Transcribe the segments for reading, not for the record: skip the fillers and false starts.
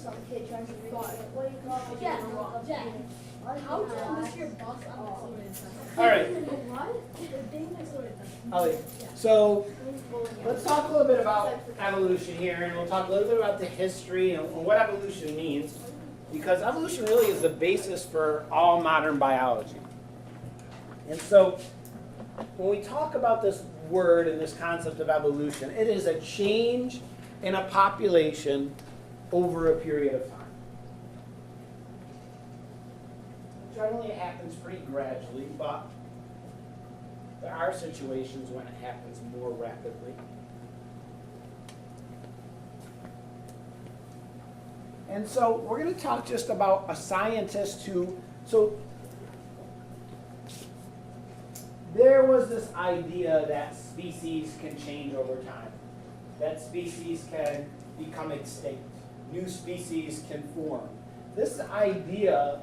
some kid trying to what do you call it? Jack. How did you miss your bus on the All right. What? Ollie, so let's talk a little bit about evolution here, and we'll talk a little bit about the history and what evolution means, because evolution really is the basis for all modern biology. And so when we talk about this word and this concept of evolution, it is a change in a population over a period of time. Generally, it happens pretty gradually, but there are situations when it happens more rapidly. And so we're going to talk just about a scientist who, so there was this idea that species can change over time, that species can become extinct, new species can form. This idea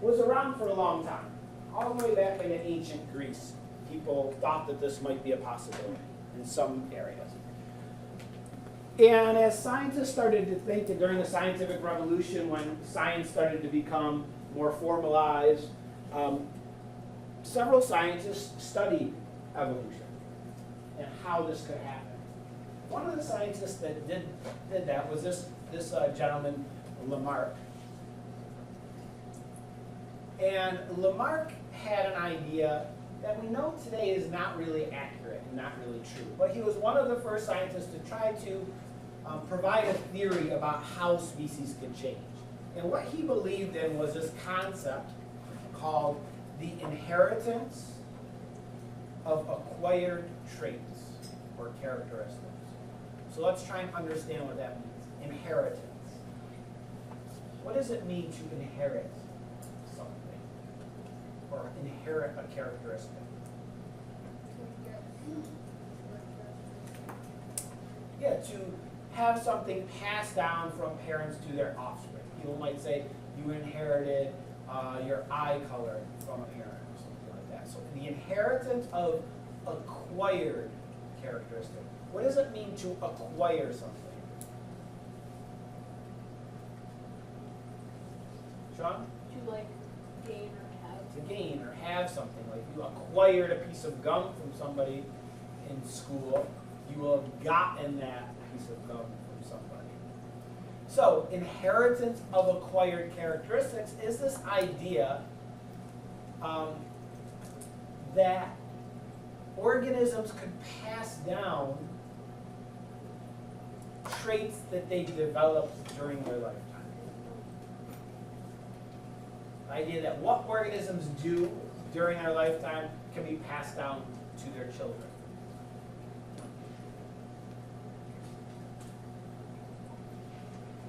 was around for a long time, all the way back in ancient Greece. People thought that this might be a possibility in some areas. And as scientists started to think, and during the scientific revolution, when science started to become more formalized, several scientists studied evolution and how this could happen. One of the scientists that did that was this gentleman, Lamarck. And Lamarck had an idea that we know today is not really accurate and not really true. But he was one of the first scientists to try to provide a theory about how species can change. And what he believed in was this concept called the inheritance of acquired traits or characteristics. So let's try and understand what that means. Inheritance. What does it mean to inherit something? Or inherit a characteristic? Yeah, to have something passed down from parents to their offspring. People might say you inherited your eye color from a parent or something like that. So the inheritance of acquired characteristic. What does it mean to acquire something? Sean? To like gain or have. To gain or have something. Like you acquired a piece of gum from somebody in school, you will have gotten that piece of gum from somebody. So inheritance of acquired characteristics is this idea that organisms could pass down traits that they developed during their lifetime. The idea that what organisms do during their lifetime can be passed down to their children.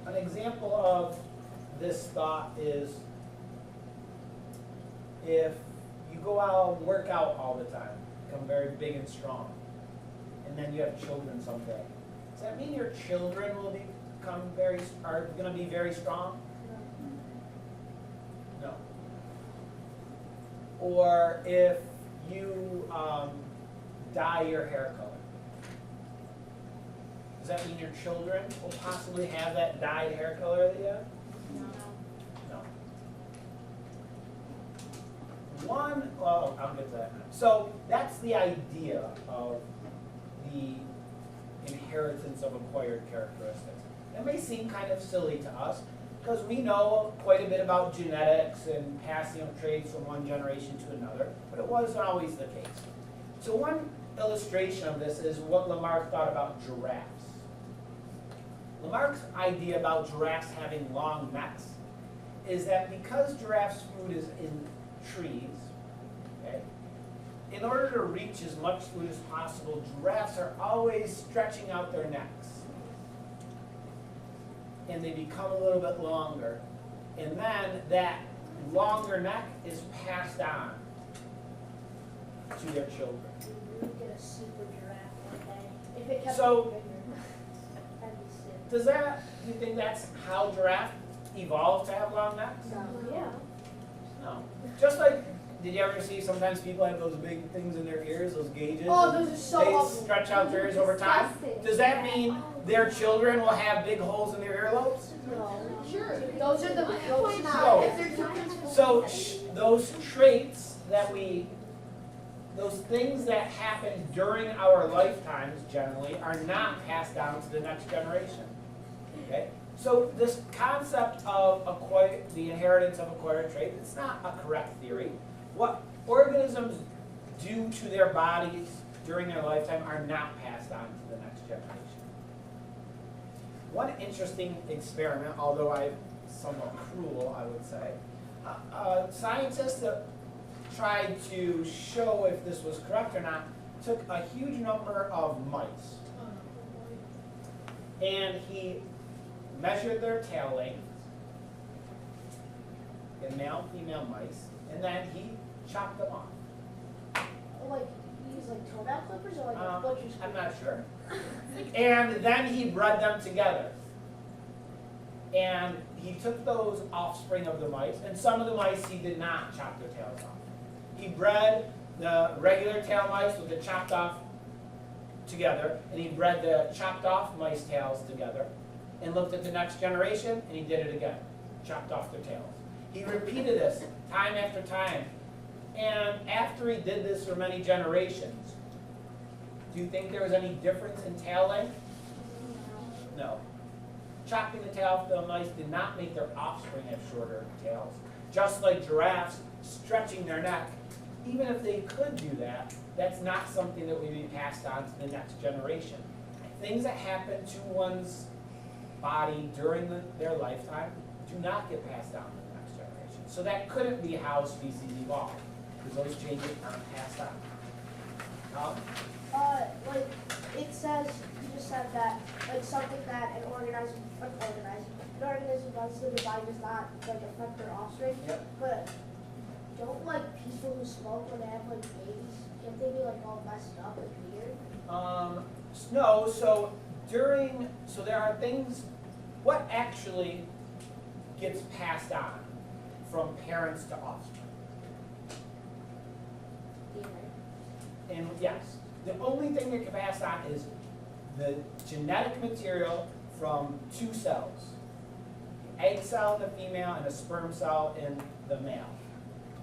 An example of this thought is if you go out and work out all the time, become very big and strong, and then you have children someday. Does that mean your children will are going to be very strong? No. Or if you dye your hair color, does that mean your children will possibly have that dyed hair color that you have? No. I'll get to that now. So that's the idea of the inheritance of acquired characteristics. It may seem kind of silly to us because we know quite a bit about genetics and passing of traits from one generation to another, but it wasn't always the case. So one illustration of this is what Lamarck thought about giraffes. Lamarck's idea about giraffes having long necks is that because giraffes' food is in trees, okay, in order to reach as much food as possible, giraffes are always stretching out their necks. And they become a little bit longer. And then that longer neck is passed on to their children. We would get a super giraffe one day. If it kept So- getting bigger. That'd be sick. Do you think that's how giraffes evolved to have long necks? Yeah. No. Just like did you ever see sometimes people have those big things in their ears, those gauges? Oh, and those are so they ugly. stretch out their ears over time. Disgusting. Does that mean their children will have big holes in their earlobes? No. Sure. Those are the Why those. not? So- If they're too So those traits that those things that happen during our lifetimes generally are not passed down to the next generation. Okay? So this concept of the inheritance of acquired trait, it's not a correct theory. What organisms do to their bodies during their lifetime are not passed on to the next generation. One interesting experiment, although somewhat cruel, I would say, scientists that tried to show if this was correct or not took a huge number of mice, and he measured their tail length in male, female mice, and then he chopped them off. Like use like toenail clippers or like a butcher's. I'm not sure. And then he bred them together. And he took those offspring of the mice, and some of the mice he did not chop their tails off. He bred the regular tail mice with the chopped off together, and he bred the chopped off mice tails together, and looked at the next generation, and he did it again, chopped off their tails. He repeated this time after time, and after he did this for many generations, do you think there was any difference in tail length? No. Chopping the tail off the mice did not make their offspring have shorter tails. Just like giraffes stretching their neck, even if they could do that, that's not something that would be passed on to the next generation. Things that happen to one's body during their lifetime do not get passed down to the next generation. So that couldn't be how species evolved, because those changes aren't passed on. Like it says, you just said that like something that an organism does to the body does not like affect their offspring. Yep. But don't like people who smoke when they have like babies, can't they be like all messed up and weird? No, so there are things, what actually gets passed on from parents to offspring? And yes, the only thing that can pass on is the genetic material from two cells. The egg cell in the female and a sperm cell in the male.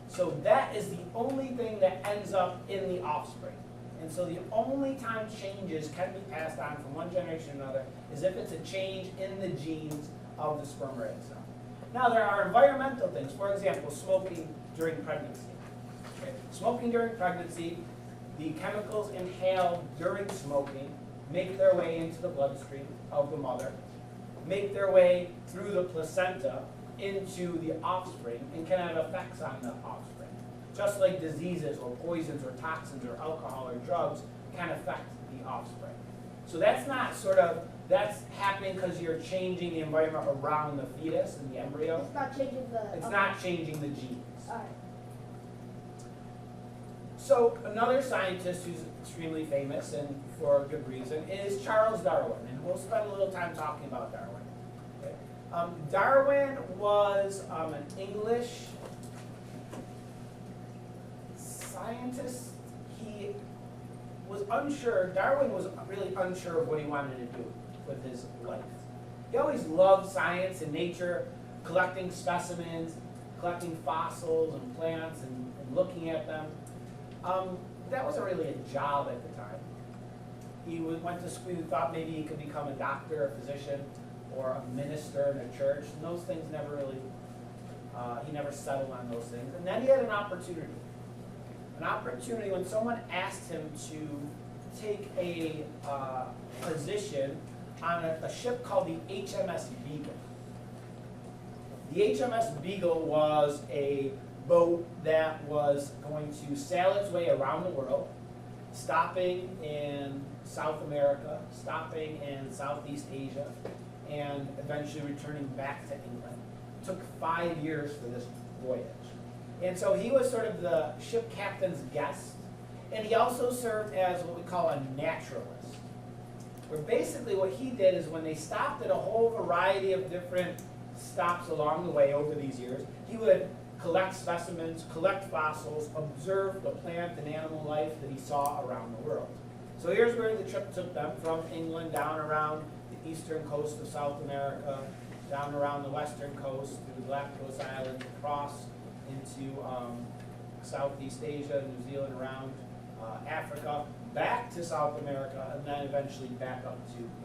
So that is the only thing that ends up in the offspring. And so the only time changes can be passed on from one generation to another is if it's a change in the genes of the sperm or egg cell. Now there are environmental things. For example, smoking during pregnancy. Okay? Smoking during pregnancy, the chemicals inhaled during smoking make their way into the bloodstream of the mother, make their way through the placenta into the offspring, and can have effects on the offspring. Just like diseases or poisons or toxins or alcohol or drugs can affect the offspring. So that's not that's happening because you're changing the environment around the fetus and the embryo. It's not changing the. It's not changing the genes. Alright. So another scientist who's extremely famous, and for a good reason, is Charles Darwin. And we'll spend a little time talking about Darwin. Okay. Darwin was an English scientist. He was unsure, Darwin was really unsure of what he wanted to do with his life. He always loved science and nature, collecting specimens, collecting fossils and plants and looking at them. That wasn't really a job at the time. He went to school, he thought maybe he could become a doctor, a physician, or a minister in a church. And those things never really, he never settled on those things. And then he had an opportunity. An opportunity when someone asked him to take a position on a ship called the HMS Beagle. The HMS Beagle was a boat that was going to sail its way around the world, stopping in South America, stopping in Southeast Asia, and eventually returning back to England. It took 5 years for this voyage. And so he was sort of the ship captain's guest, and he also served as what we call a naturalist, where basically what he did is when they stopped at a whole variety of different stops along the way over these years, he would collect specimens, collect fossils, observe the plant and animal life that he saw around the world. So here's where the trip took them, from England down around the eastern coast of South America, down around the western coast, through the Galapagos Islands, across into Southeast Asia, New Zealand, around Africa, back to South America, and then eventually back up to England.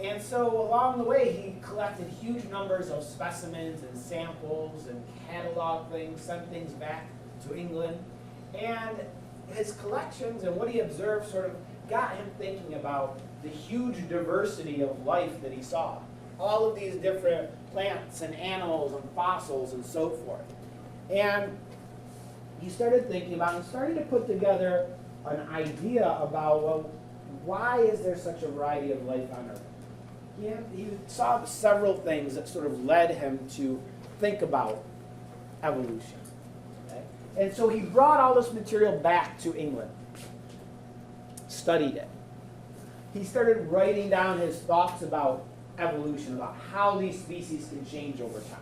And so along the way, he collected huge numbers of specimens and samples and cataloged things, sent things back to England. And his collections and what he observed sort of got him thinking about the huge diversity of life that he saw. All of these different plants and animals and fossils and so forth. And he started thinking about and started to put together an idea about, well, why is there such a variety of life on Earth? He saw several things that sort of led him to think about evolution. Okay? And so he brought all this material back to England, studied it. He started writing down his thoughts about evolution, about how these species can change over time.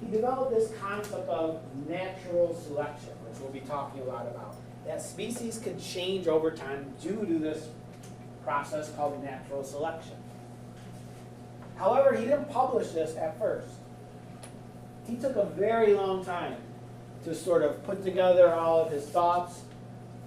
He developed this concept of natural selection, which we'll be talking a lot about. That species could change over time due to this process called natural selection. However, he didn't publish this at first. He took a very long time to sort of put together all of his thoughts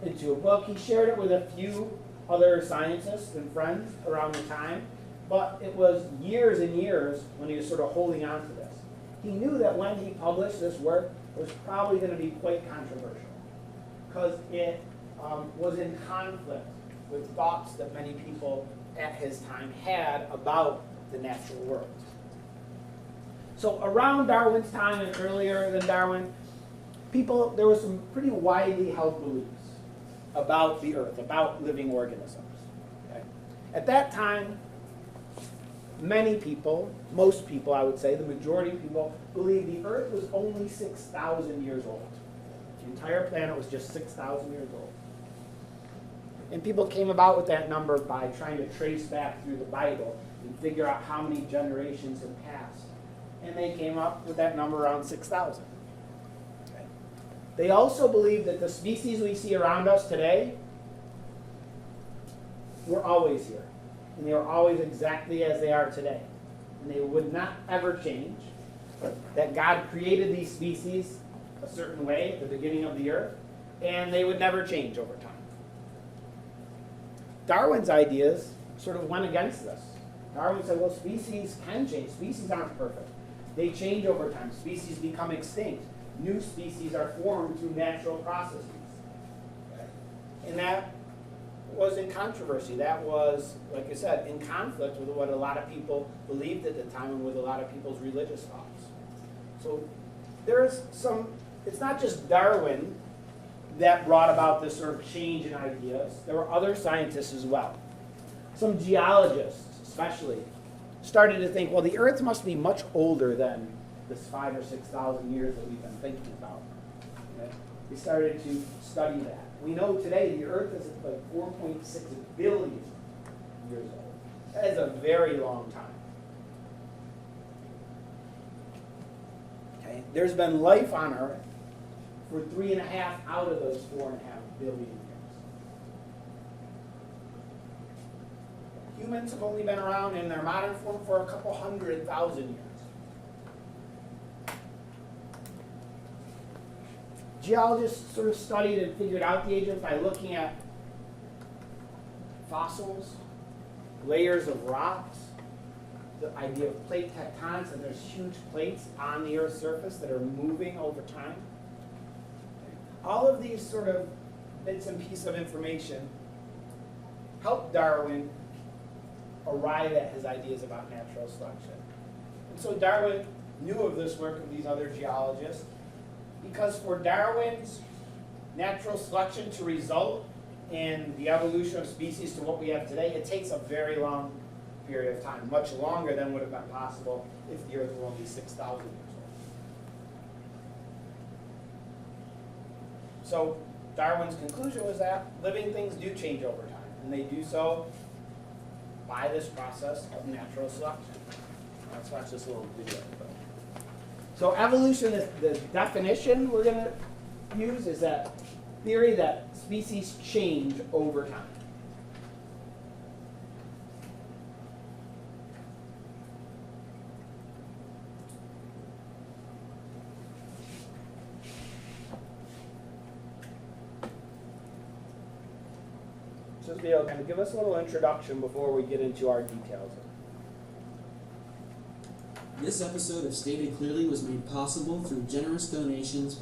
into a book. He shared it with a few other scientists and friends around the time, but it was years and years when he was sort of holding on to this. He knew that when he published this work, it was probably going to be quite controversial because it was in conflict with thoughts that many people at his time had about the natural world. So around Darwin's time and earlier than Darwin, there were some pretty widely held beliefs about the earth, about living organisms. Okay? At that time, many people, most people I would say, the majority of people, believed the earth was only 6,000 years old. The entire planet was just 6,000 years old. And people came about with that number by trying to trace back through the Bible and figure out how many generations had passed. And they came up with that number around 6,000. Okay. They also believed that the species we see around us today were always here. And they were always exactly as they are today. And they would not ever change. That God created these species a certain way at the beginning of the earth, and they would never change over time. Darwin's ideas sort of went against this. Darwin said, well, species can change. Species aren't perfect. They change over time. Species become extinct. New species are formed through natural processes. Okay? And that was in controversy. That was, like I said, in conflict with what a lot of people believed at the time and with a lot of people's religious thoughts. So there's it's not just Darwin that brought about this sort of change in ideas. There were other scientists as well. Some geologists, especially, started to think, well, the Earth must be much older than this 5,000 or 6,000 years that we've been thinking about. Okay? They started to study that. We know today the Earth is like 4.6 billion years old. That is a very long time. Okay? There's been life on Earth for 3.5 out of those 4.5 billion years. Humans have only been around in their modern form for a couple 100,000 years. Geologists sort of studied and figured out the age of by looking at fossils, layers of rocks, the idea of plate tectonics, and there's huge plates on the Earth's surface that are moving over time. All of these sort of bits and pieces of information helped Darwin arrive at his ideas about natural selection. And so Darwin knew of this work of these other geologists because for Darwin's natural selection to result in the evolution of species to what we have today, it takes a very long period of time, much longer than would have been possible if the Earth were only 6,000 years old. So Darwin's conclusion was that living things do change over time, and they do so by this process of natural selection. Let's watch this little video. So evolution is the definition we're going to use is that theory that species change over time. So this video will kind of give us a little introduction before we get into our details. This episode of Stated Clearly was made possible through generous donations